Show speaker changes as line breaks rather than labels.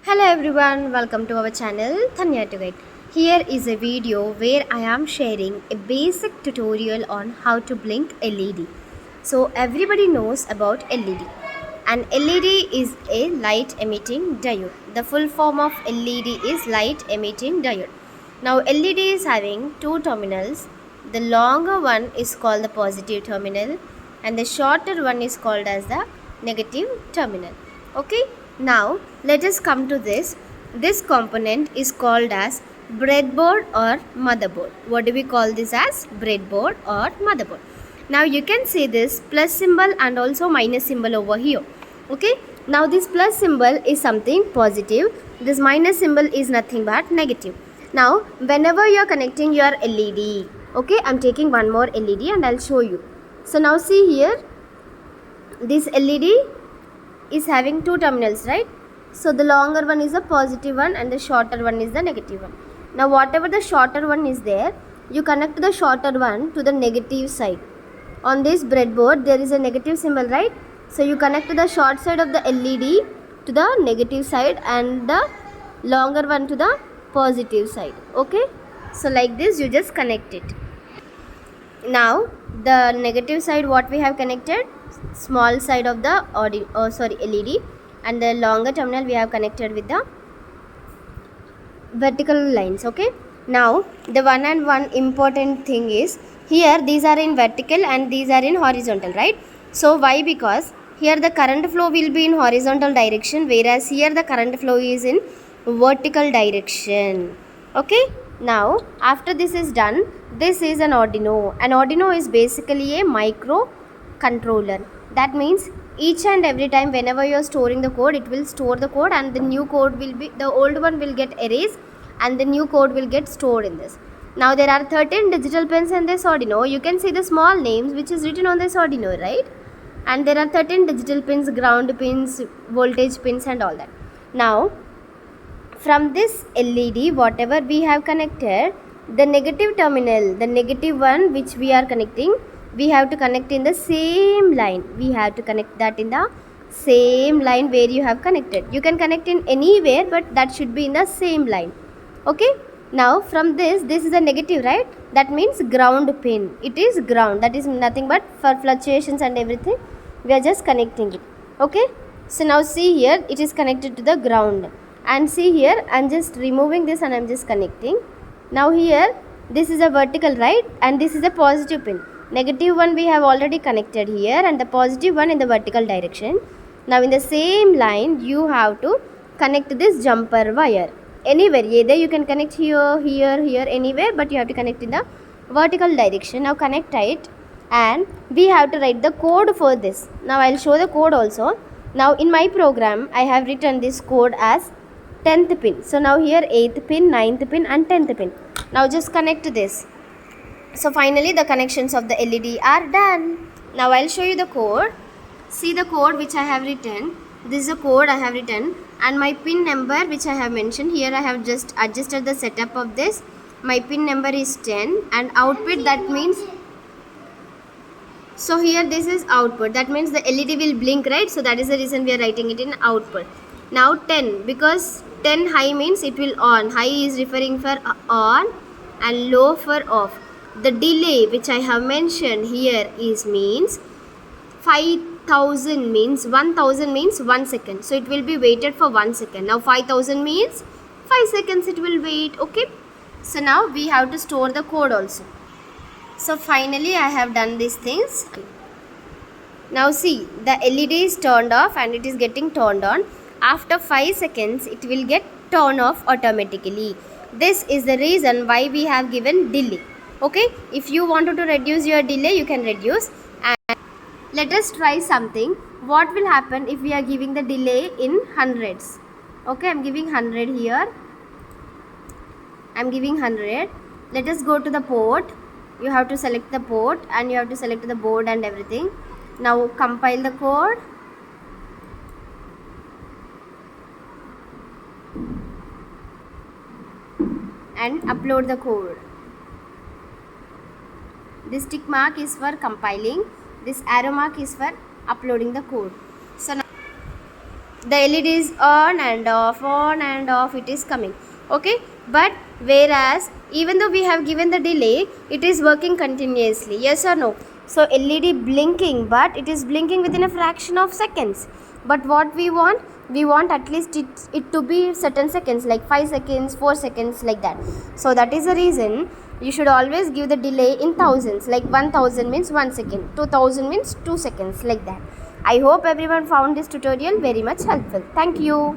Hello everyone, welcome to our channel Thanya to Guide. Here is a video where I am sharing a basic tutorial on how to blink LED. So everybody knows about LED. An LED is a light emitting diode. The full form of LED is light emitting diode. Now LED is having two terminals. The longer one is called the positive terminal and the shorter one is called as the negative terminal. Okay, now let us come to this. This component is called as breadboard or motherboard. What do we call this as? Breadboard or motherboard. Now you can see this plus symbol and also minus symbol over here. Okay, now this plus symbol is something positive, this minus symbol is nothing but negative. Now whenever you are connecting your LED, okay, I'm taking one more LED and I'll show you. So now see here, this LED is having two terminals, right? So the longer one is the positive one and the shorter one is the negative one. Now whatever the shorter one is there, you connect the shorter one to the negative side. On this breadboard there is a negative symbol, right? So you connect the short side of the LED to the negative side and the longer one to the positive side. Okay, so like this you just connect it. Now the negative side, what we have connected, small side of the LED, and the longer terminal we have connected with the vertical lines. Okay, now the one important thing is here these are in vertical and these are in horizontal, right? So why? Because here the current flow will be in horizontal direction, whereas here the current flow is in vertical direction. Okay, now after this is done, this is an Arduino. An Arduino is basically a microcontroller. That means each and every time whenever you are storing the code, it will store the code and the new code will be, the old one will get erased and the new code will get stored in this. Now there are 13 digital pins in this Arduino. You can see the small names which is written on this Arduino, right? And there are 13 digital pins, ground pins, voltage pins and all that. Now from this LED, whatever we have connected, the negative terminal, the negative one which we are connecting, we have to connect in the same line. We have to connect that in the same line where you have connected. You can connect in anywhere, but that should be in the same line. Okay, now from this is a negative, right? That means ground pin. It is ground, that is nothing but for fluctuations and everything we are just connecting it. Okay, so now see here, it is connected to the ground, and see here I'm just removing this and I'm just connecting. Now here this is a vertical, right? And this is a positive pin. Negative one we have already connected here and the positive one in the vertical direction. Now in the same line you have to connect this jumper wire anywhere. Either you can connect here, here, here, anywhere, but you have to connect in the vertical direction. Now connect it and we have to write the code for this. Now I'll show the code also. Now in my program I have written this code as 10th pin. So now here 8th pin, 9th pin and 10th pin. Now just connect this. So finally the connections of the LED are done. Now I'll show you the code. See the code which I have written. This is the code I have written and my pin number which I have mentioned here. I have just adjusted the setup of this. My pin number is 10 and output, that means, so here this is output, that means the LED will blink, right? So that is the reason we are writing it in output. Now 10, because 10 high means it will on. High is referring for on and low for off. The delay which I have mentioned here is means 5000 means 1000 means 1 second. So it will be waited for 1 second. Now 5000 means 5 seconds it will wait. Okay. So now we have to store the code also. So finally I have done these things. Now see, the LED is turned off and it is getting turned on. After 5 seconds it will get turned off automatically. This is the reason why we have given delay. Okay, if you wanted to reduce your delay, you can reduce. And let us try something. What will happen if we are giving the delay in hundreds? Okay, I'm giving 100 here. I'm giving 100. Let us go to the port. You have to select the port and you have to select the board and everything. Now compile the code. And upload the code. This tick mark is for compiling. This arrow mark is for uploading the code. So now the LED is on and off, it is coming. Okay, but whereas even though we have given the delay, it is working continuously. Yes or no? So LED blinking, but it is blinking within a fraction of seconds. But what we want at least it to be certain seconds, like 5 seconds, 4 seconds, like that. So that is the reason you should always give the delay in thousands, like 1000 means 1 second, 2000 means 2 seconds, like that. I hope everyone found this tutorial very much helpful. Thank you.